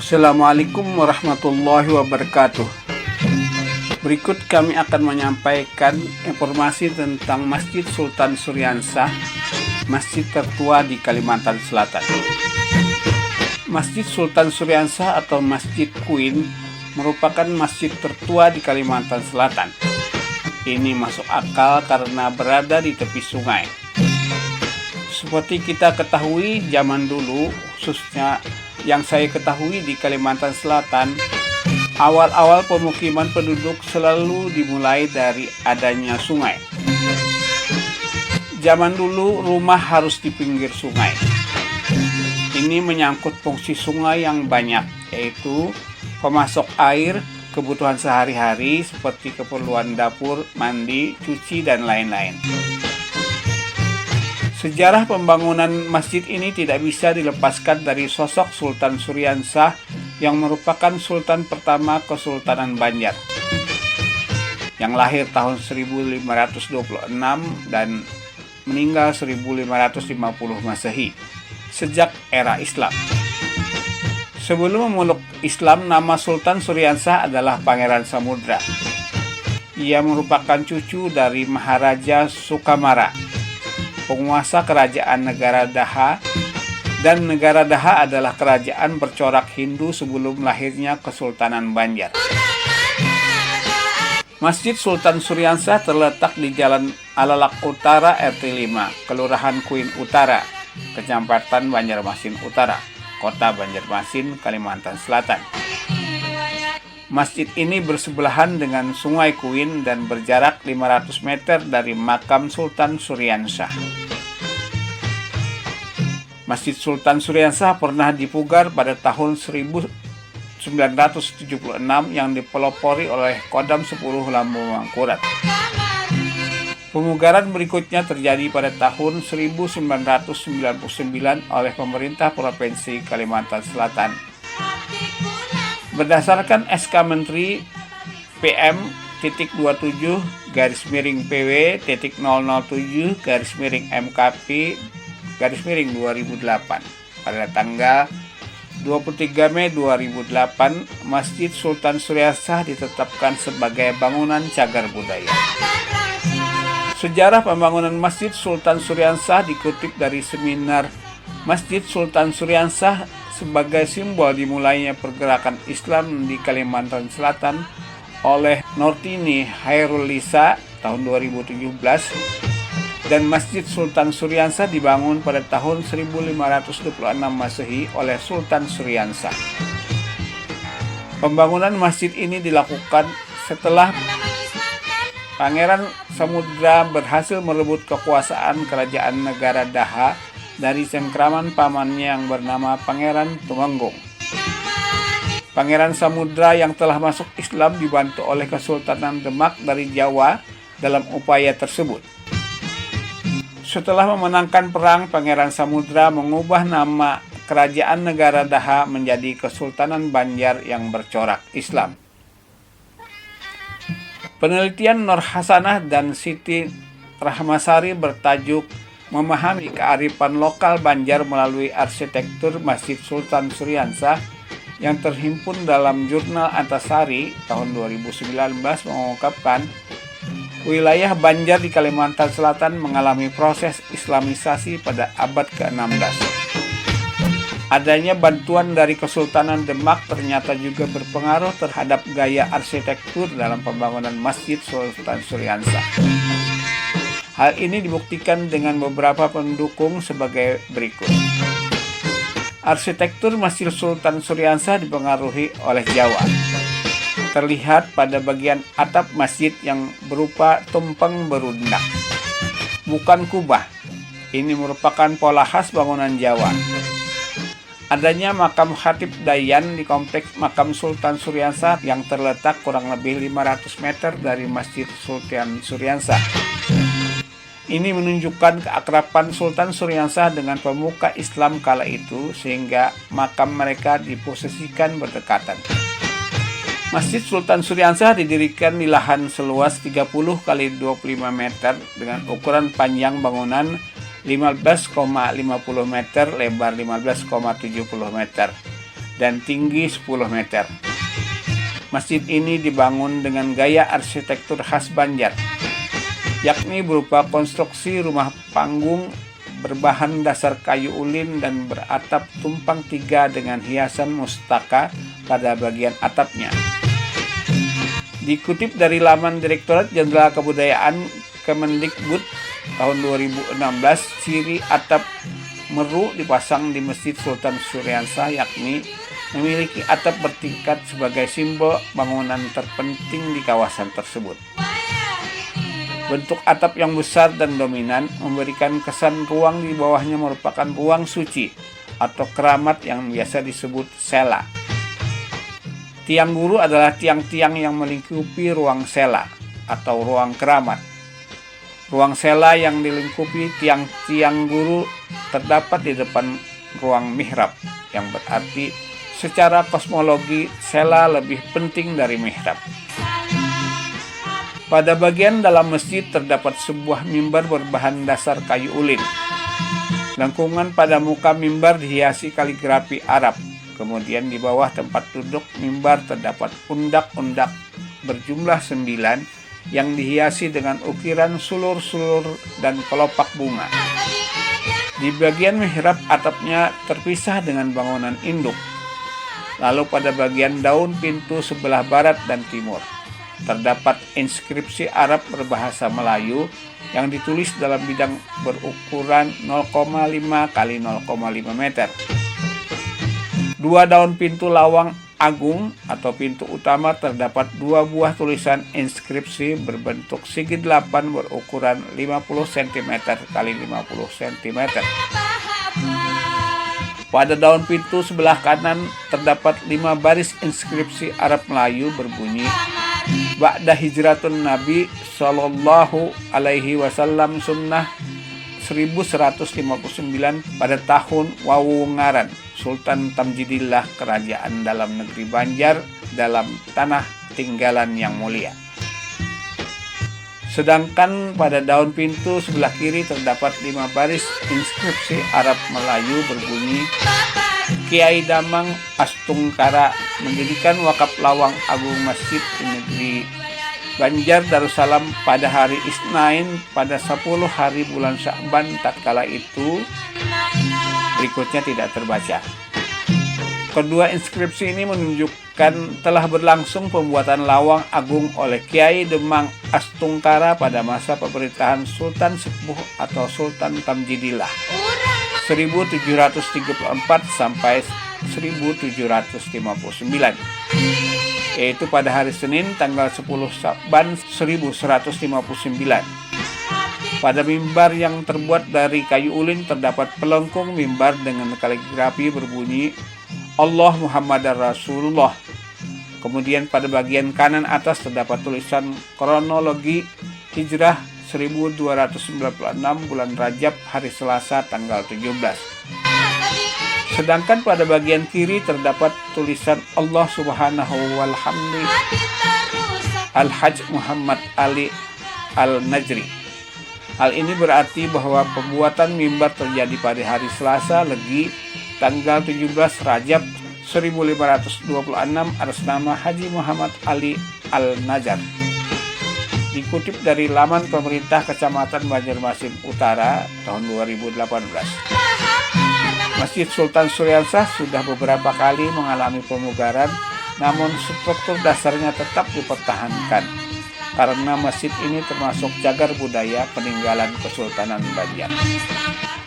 Assalamualaikum warahmatullahi wabarakatuh. Berikut kami akan menyampaikan informasi tentang Masjid Sultan Suryansah, masjid tertua di Kalimantan Selatan. Masjid Sultan Suryansah atau Masjid Queen merupakan masjid tertua di Kalimantan Selatan. Ini masuk akal karena berada di tepi sungai. Seperti kita ketahui, zaman dulu, khususnya yang saya ketahui di Kalimantan Selatan, awal-awal pemukiman penduduk selalu dimulai dari adanya sungai. Zaman dulu rumah harus di pinggir sungai. Ini menyangkut fungsi sungai yang banyak, yaitu pemasok air, kebutuhan sehari-hari seperti keperluan dapur, mandi, cuci, dan lain-lain. Sejarah pembangunan masjid ini tidak bisa dilepaskan dari sosok Sultan Suryansah yang merupakan sultan pertama Kesultanan Banjar, yang lahir tahun 1526 dan meninggal 1550 Masehi, sejak era Islam. Sebelum memeluk Islam, nama Sultan Suryansah adalah Pangeran Samudra. Ia merupakan cucu dari Maharaja Sukamara, penguasa kerajaan negara Daha, dan negara Daha adalah kerajaan bercorak Hindu sebelum lahirnya Kesultanan Banjar. Masjid Sultan Suryansah terletak di Jalan Alalak Utara RT 5, Kelurahan Queen Utara, Kecamatan Banjarmasin Utara, Kota Banjarmasin, Kalimantan Selatan. Masjid ini bersebelahan dengan Sungai Queen dan berjarak 500 meter dari makam Sultan Suryansah. Masjid Sultan Suryansah pernah dipugar pada tahun 1976 yang dipelopori oleh Kodam 10 Lambung Mangkurat. Pemugaran berikutnya terjadi pada tahun 1999 oleh pemerintah Provinsi Kalimantan Selatan. Berdasarkan SK Menteri PM.007/MKP/2008 pada tanggal 23 Mei 2008, Masjid Sultan Suryansah ditetapkan sebagai bangunan cagar budaya. Sejarah pembangunan Masjid Sultan Suryansah dikutip dari seminar Masjid Sultan Suryansah sebagai simbol dimulainya pergerakan Islam di Kalimantan Selatan oleh Nortini Hairulisa tahun 2017, dan Masjid Sultan Suryansah dibangun pada tahun 1526 Masehi oleh Sultan Suryansah. Pembangunan masjid ini dilakukan setelah Pangeran Samudra berhasil merebut kekuasaan kerajaan negara Daha dari cengkraman pamannya yang bernama Pangeran Tumenggung. Pangeran Samudra yang telah masuk Islam dibantu oleh Kesultanan Demak dari Jawa dalam upaya tersebut. Setelah memenangkan perang, Pangeran Samudra mengubah nama kerajaan negara Daha menjadi Kesultanan Banjar yang bercorak Islam. Penelitian Nur Hasanah dan Siti Rahmasari bertajuk Memahami Kearifan Lokal Banjar melalui Arsitektur Masjid Sultan Suryansah yang terhimpun dalam Jurnal Antasari tahun 2019 mengungkapkan wilayah Banjar di Kalimantan Selatan mengalami proses Islamisasi pada abad ke-16. Adanya bantuan dari Kesultanan Demak ternyata juga berpengaruh terhadap gaya arsitektur dalam pembangunan Masjid Sultan Suryansah. Hal ini dibuktikan dengan beberapa pendukung sebagai berikut. Arsitektur Masjid Sultan Suryansah dipengaruhi oleh Jawa. Terlihat pada bagian atap masjid yang berupa tumpeng berundak, bukan kubah. Ini merupakan pola khas bangunan Jawa. Adanya makam Khatib Dayan di kompleks makam Sultan Suryansah yang terletak kurang lebih 500 meter dari Masjid Sultan Suryansah. Ini menunjukkan keakraban Sultan Suryansah dengan pemuka Islam kala itu, sehingga makam mereka diposisikan berdekatan. Masjid Sultan Suryansah didirikan di lahan seluas 30 kali 25 meter dengan ukuran panjang bangunan 15,50 meter, lebar 15,70 meter. dan tinggi 10 meter. Masjid ini dibangun dengan gaya arsitektur khas Banjar, yakni berupa konstruksi rumah panggung berbahan dasar kayu ulin dan beratap tumpang tiga dengan hiasan mustaka pada bagian atapnya. Dikutip dari laman Direktorat Jenderal Kebudayaan Kemendikbud tahun 2016, ciri atap meru dipasang di Masjid Sultan Suryansah yakni memiliki atap bertingkat sebagai simbol bangunan terpenting di kawasan tersebut. Bentuk atap yang besar dan dominan memberikan kesan ruang di bawahnya merupakan ruang suci atau keramat yang biasa disebut sela. Tiang guru adalah tiang-tiang yang melingkupi ruang sela atau ruang keramat. Ruang sela yang dilingkupi tiang-tiang guru terdapat di depan ruang mihrab, yang berarti secara kosmologi sela lebih penting dari mihrab. Pada bagian dalam masjid terdapat sebuah mimbar berbahan dasar kayu ulin. Lengkungan pada muka mimbar dihiasi kaligrafi Arab. Kemudian di bawah tempat duduk mimbar terdapat undak-undak berjumlah 9 yang dihiasi dengan ukiran sulur-sulur dan kelopak bunga. Di bagian mihrab atapnya terpisah dengan bangunan induk. Lalu pada bagian daun pintu sebelah barat dan timur terdapat inskripsi Arab berbahasa Melayu yang ditulis dalam bidang berukuran 0,5 x 0,5 meter. Dua daun pintu lawang agung atau pintu utama terdapat 2 buah tulisan inskripsi berbentuk segi 8 berukuran 50 cm x 50 cm. Pada daun pintu sebelah kanan terdapat 5 baris inskripsi Arab Melayu berbunyi Ba'da hijratun Nabi Sallallahu Alaihi Wasallam Sunnah 1159 pada tahun Wawungaran Sultan Tamjidillah Kerajaan dalam negeri Banjar dalam tanah tinggalan yang mulia. Sedangkan pada daun pintu sebelah kiri terdapat 5 baris inskripsi Arab Melayu berbunyi Kiai Damang Astungkara mendirikan wakaf lawang agung masjid di negeri Banjar Darussalam pada hari Isnin pada 10 hari bulan Sya'ban tatkala itu berikutnya tidak terbaca. Kedua inskripsi ini menunjukkan telah berlangsung pembuatan lawang agung oleh Kiai Demang Astungkara pada masa pemerintahan Sultan Sepuh atau Sultan Tamjidillah 1734 sampai 1759, yaitu pada hari Senin tanggal 10 Sya'ban 1159. Pada mimbar yang terbuat dari kayu ulin terdapat pelengkung mimbar dengan kaligrafi berbunyi Allah Muhammadar Rasulullah. Kemudian pada bagian kanan atas terdapat tulisan kronologi hijrah 1296 bulan Rajab hari Selasa tanggal 17. Sedangkan pada bagian kiri terdapat tulisan Allah Subhanahu wal hamdi Al-Hajj Muhammad Ali Al-Najri. Hal ini berarti bahwa pembuatan mimbar terjadi pada hari Selasa Legi tanggal 17 Rajab 1526 atas nama Haji Muhammad Ali Al-Najjar. Dikutip dari laman pemerintah Kecamatan Banjarmasin Utara tahun 2018. Masjid Sultan Suryansah sudah beberapa kali mengalami pemugaran, namun struktur dasarnya tetap dipertahankan karena masjid ini termasuk cagar budaya peninggalan Kesultanan Banjar.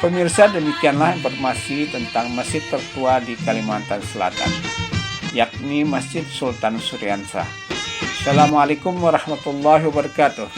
Pemirsa, demikianlah informasi tentang masjid tertua di Kalimantan Selatan, yakni Masjid Sultan Suryansah. Assalamualaikum warahmatullahi wabarakatuh.